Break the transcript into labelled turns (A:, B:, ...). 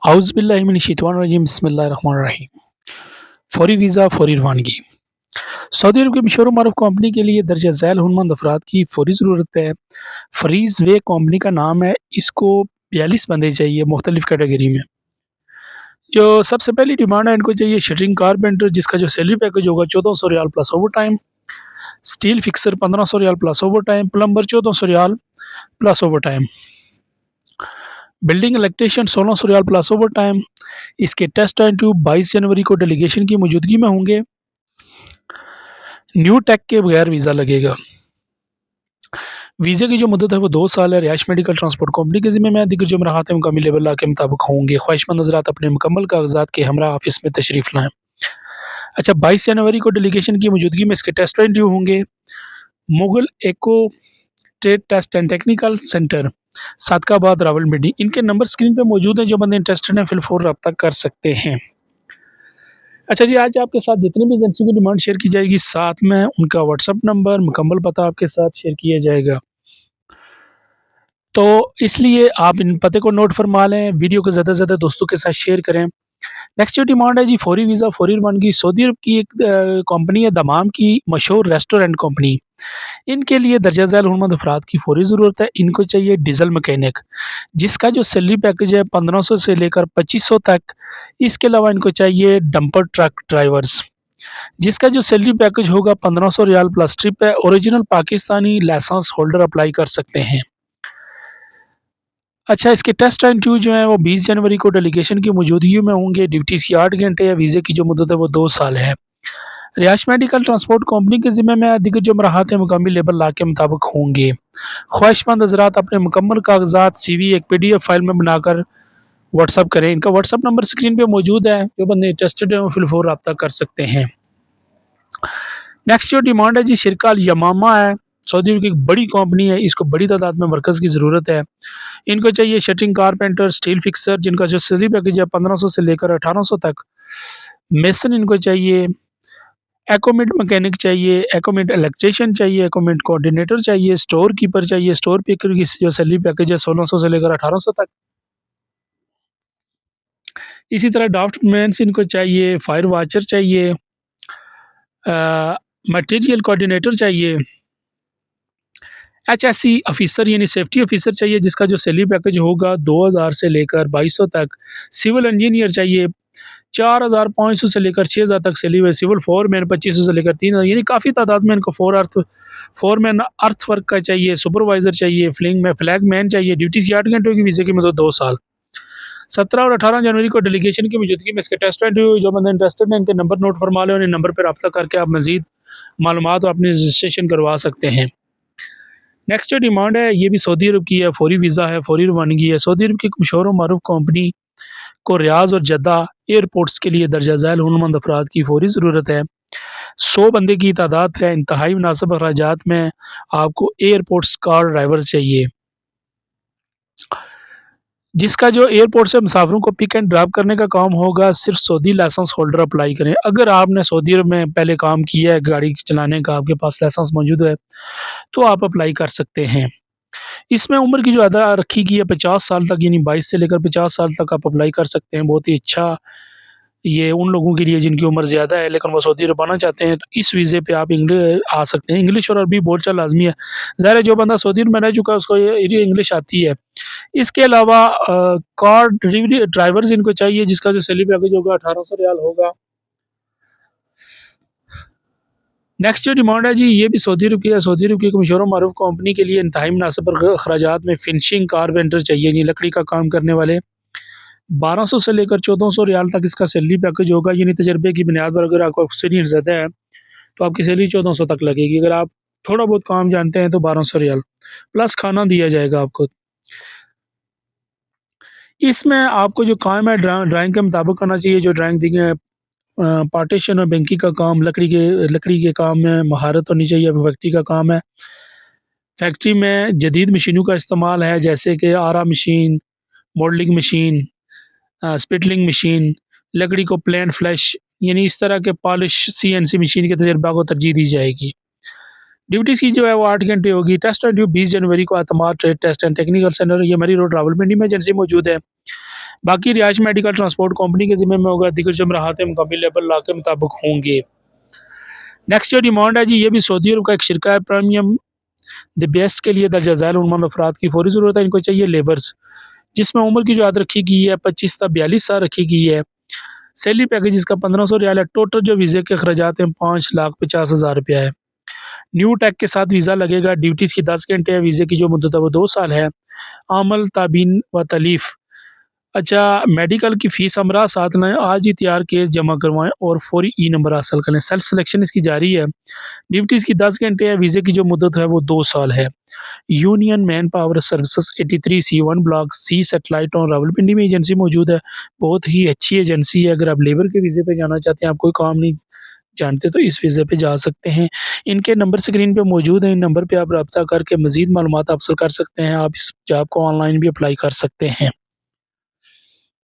A: औज़ुबिल्लाहिमिनश्शैतानिर्रजीम बिस्मिल्लाहिर्रहमानिर्रहीम। फ़ौरी वीज़ा फ़ौरी रवानगी। सऊदी अरब की मशहूर मारूफ़ कंपनी के लिए दर्ज झैल हुनरमंद अफ़राद की फ़ौरी ज़रूरत है। फ़रीज़ वे कंपनी का नाम है। इसको 42 बंदे चाहिए मुख्तलिफ़ कैटेगरी में। जो सबसे पहली डिमांड है, इनको चाहिए शटरिंग कारपेंटर जिसका जो सैलरी पैकेज होगा 1400 रियाल प्लस ओवरटाइम। स्टील फिक्सर 1500 रियाल प्लस ओवरटाइम। प्लम्बर 1400 रियाल प्लस ओवरटाइम। बिल्डिंग इलेक्ट्रीशियन 1600 रियाल प्लस ओवरटाइम। इसके टेस्ट इंटरव्यू 22 जनवरी को डेलीगेशन की मौजूदगी में होंगे। न्यू टेक के बगैर वीज़ा लगेगा। वीज़े की जो मुद्दत है वो 2 साल है। रिहाइश मेडिकल ट्रांसपोर्ट कंपनी के ज़िम्मे में दीगर जो मराहत है मुकामी लेवल लॉ के मुताबिक होंगे। ख्वाहिशमंद हज़रात अपने मुकम्मल कागज़ात के हमरा ऑफ़िस में तशरीफ़ लाएँ। अच्छा, 22 जनवरी को डेलीगेशन की मौजूदगी में इसके टेस्ट इंटरव्यू होंगे। Mughal eco trade test and technical centre, Sadiqabad, Rawalpindi. इनके नंबर स्क्रीन पे मौजूद हैं। जो बंदे इंटरेस्टेड हैं फिल फ़ौर रब्ता कर सकते हैं। अच्छा जी, आज आपके साथ जितनी भी एजेंसी की डिमांड शेयर की जाएगी, साथ में उनका व्हाट्सएप नंबर, मुकम्मल पता आपके साथ शेयर किया जाएगा। तो इसलिए आप इन पते को नोट फरमा लें, वीडियो को ज़्यादा से ज़्यादा दोस्तों के साथ शेयर करें। नेक्स्ट जो डिमांड है जी, फ़ौरी वीज़ा फ़ौरी रवानगी। सऊदी अरब की एक कंपनी है दमाम की मशहूर रेस्टोरेंट कंपनी। इनके लिए दर्जा झैल हुनरमंद अफ़राद की फ़ौरी ज़रूरत है। इनको चाहिए डीज़ल मैकेनिक, जिसका जो सैलरी पैकेज है 1500 से लेकर 2500 तक। इसके अलावा इनको चाहिए डंपर ट्रक ड्राइवर्स, जिसका जो सैलरी पैकेज होगा 1500 रियाल प्लस ट्रिप है। Original Pakistani licence holder apply कर सकते हैं। अच्छा, इसके टेस्ट इंटरव्यू जो है वो 20 जनवरी को डेलीगेशन की मौजूदगी में होंगे। ड्यूटीज़ की 8 घंटे है। वीज़े की जो मुद्दत है वो 2 साल है। रिहाइश मेडिकल ट्रांसपोर्ट कंपनी के ज़िम्मे में दीगर जो मराहत है मुकामी लेबर लॉ के मुताबिक होंगे। ख्वाहिशमंद हज़रात अपने मुकम्मल कागज़ात CV एक PDF फ़ाइल में बनाकर व्हाट्सएप करें। इनका व्हाट्सएप नंबर स्क्रीन पे मौजूद है। जो बंदे इंटरेस्टेड हैं वो फिल फ़ौर रब्ता कर सकते हैं। नेक्स्ट जो डिमांड है जी, शिरका अल यमामा है। सऊदी अरब की एक बड़ी कंपनी है। इसको बड़ी तादाद में वर्कर्स की ज़रूरत है। इनको चाहिए शटरिंग कारपेंटर, स्टील फिक्सर, जिनका जो सैलरी पैकेज है 1500 से लेकर 1800 तक। मेसन इनको चाहिए। एक्वीमेंट मैकेनिक चाहिए, एक्वीमेंट इलेक्ट्रीशियन चाहिए, एक्वीमेंट कोऑर्डिनेटर चाहिए, स्टोर कीपर चाहिए, स्टोर पिकर की जो सैलरी पैकेज है 1600 से लेकर 1800 तक। इसी तरह ड्राफ्टमैन्स इनको चाहिए, फायर वॉचर चाहिए, मटीरियल कोऑर्डिनेटर चाहिए, HSE ऑफिसर यानी सेफ्टी ऑफिसर चाहिए, जिसका जो सैलरी पैकेज होगा 2000 से लेकर 2200 तक। सिविल इंजीनियर चाहिए, 4500 से लेकर 6000 तक सैलरी है। सिविल फोरमैन 2500 से लेकर 3000, यानी काफ़ी तादाद में इनको फोरमैन अर्थ वर्क का चाहिए, सुपरवाइज़र चाहिए, फ्लैग मैन चाहिए। ड्यूटी 8 घंटे की, वीज़े की मदद 2 साल। 17 और 18 जनवरी को डेलीगेशन की मौजूदगी में इसके टेस्ट इंटरव्यू। जो बंदे इंटरेस्टेड हैं इनके नंबर नोट फरमा लें और इन नंबर पर रब्ता करके आप मज़ीद मालूमात अपनी रजिस्ट्रेशन करवा सकते हैं। नेक्स्ट जो डिमांड है ये भी सऊदी अरब की है। फ़ौरी वीज़ा है, फ़ौरी रवानगी है। सऊदी अरब की एक मशहूर और मारूफ़ कंपनी को रियाज़ और जद्दा एयरपोर्ट्स के लिए दर्जा झैल हुनरमंद अफ़राद की फ़ौरी ज़रूरत है। 100 बंदे की तादाद है। इंतहाई मुनासिब अखराजात में आपको एयरपोर्ट्स कार ड्राइवर चाहिए, जिसका जो एयरपोर्ट से मुसाफ़िरों को पिक एंड ड्रॉप करने का काम होगा। सिर्फ़ सऊदी लाइसेंस होल्डर अप्लाई करें। अगर आपने सऊदी अरब में पहले काम किया है गाड़ी चलाने का, आपके पास लाइसेंस मौजूद है, तो आप अप्लाई कर सकते हैं। इसमें उम्र की जो अदा रखी गई है 50 साल तक, यानी 22 से लेकर 50 साल तक आप अप्लाई कर सकते हैं। बहुत ही अच्छा ये उन लोगों के लिए जिनकी उम्र ज़्यादा है लेकिन वो सऊदी अरब आना चाहते हैं, तो इस वीज़े पे आप आ सकते हैं। इंग्लिश और अरबी बोलचाल लाज़मी है। ज़ाहिर है जो बंदा सऊदी अरब में रह चुका है उसको ये इंग्लिश आती है। इसके अलावा कार डिलीवरी ड्राइवर्स इनको चाहिए, जिसका जो सैलरी पैकेज होगा 1800 रियाल होगा। नेक्स्ट जो डिमांड है जी, ये भी सऊदी अरब की है। सऊदी अरब की एक मशहूर और मारूफ़ कंपनी के लिए इंतहाई मुनासिब अखराजात में फिनिशिंग कारपेंटर चाहिए, यानी लकड़ी का काम करने वाले। 1200 से लेकर 1400 रियाल तक इसका सैलरी पैकेज होगा, यानी तजर्बे की बुनियाद पर अगर आपका एक्सपीरियंस ज़्यादा है तो आपकी सैलरी 1400 तक लगेगी। अगर आप थोड़ा बहुत काम जानते हैं तो 1200 रियाल प्लस खाना दिया जाएगा आपको। इसमें आपको जो काम है ड्राइंग के मुताबिक करना चाहिए। जो ड्राइंग दी है पार्टीशन और बैंकिंग का काम, लकड़ी के काम में महारत होनी चाहिए। फैक्ट्री का काम है। फैक्ट्री में जदीद मशीनों का इस्तेमाल है, जैसे कि आरा मशीन, मोल्डिंग मशीन, स्पिटलिंग मशीन, लकड़ी को प्लेन फ्लैश, यानी इस तरह के पॉलिश CNC मशीन के तजर्बा को तरजीह दी जाएगी। ड्यूटीज़ की जो है वो 8 घंटे होगी। टेस्ट इंटरव्यू 20 जनवरी को Etimad trade test and technical centre, ये मरी रोड, रावलपिंडी में एजेंसी मौजूद है। बाकी रिहाइश मेडिकल ट्रांसपोर्ट कंपनी के ज़िम्मे में होगा, दीगर जमराहात मुकामी लेबर लॉ के मुताबिक होंगे। नेक्स्ट जो डिमांड है जी, ये भी सऊदी अरब का एक शिरका है, प्रीमियम द बेस्ट के लिए दर्जा झैल उन्मत्त अफराद की फौरी ज़रूरत है, इनको चाहिए लेबर्स, जिसमें उम्र की जो हद रखी गई है 25 से 42 साल रखी गई है। सैलरी पैकेज इसका 1500 रियाल है। टोटल जो वीज़े के अखराजात हैं 5,50,000 रुपया है। न्यू टैग के साथ वीज़ा लगेगा। ड्यूटीज़ की 10 घंटे है। वीज़े की जो मुद्दत है वो 2 साल है। आमल, ताबीन व तलीफ़। अच्छा, मेडिकल की फ़ीस हमरा साथ लाएँ, आज ही तैयार केस जमा करवाएँ और फ़ौरी ई नंबर हासिल करें। सेल्फ सिलेक्शन इसकी जारी है। ड्यूटीज़ की 10 घंटे है। वीज़े की जो मुद्दत है वो 2 साल है। Union manpower services 83C1 block C satellite और रावलपिंडी में एजेंसी मौजूद है। बहुत ही अच्छी एजेंसी है। अगर आप लेबर के वीज़े पे जाना चाहते हैं, आप कोई काम नहीं जानते तो इस वीज़े पे जा सकते हैं। इनके नंबर स्क्रीन पे मौजूद हैं। इन नंबर पे आप राब्ता करके मज़ीद मालूमात हासिल कर सकते हैं। आप इस जॉब को ऑनलाइन भी अप्लाई कर सकते हैं।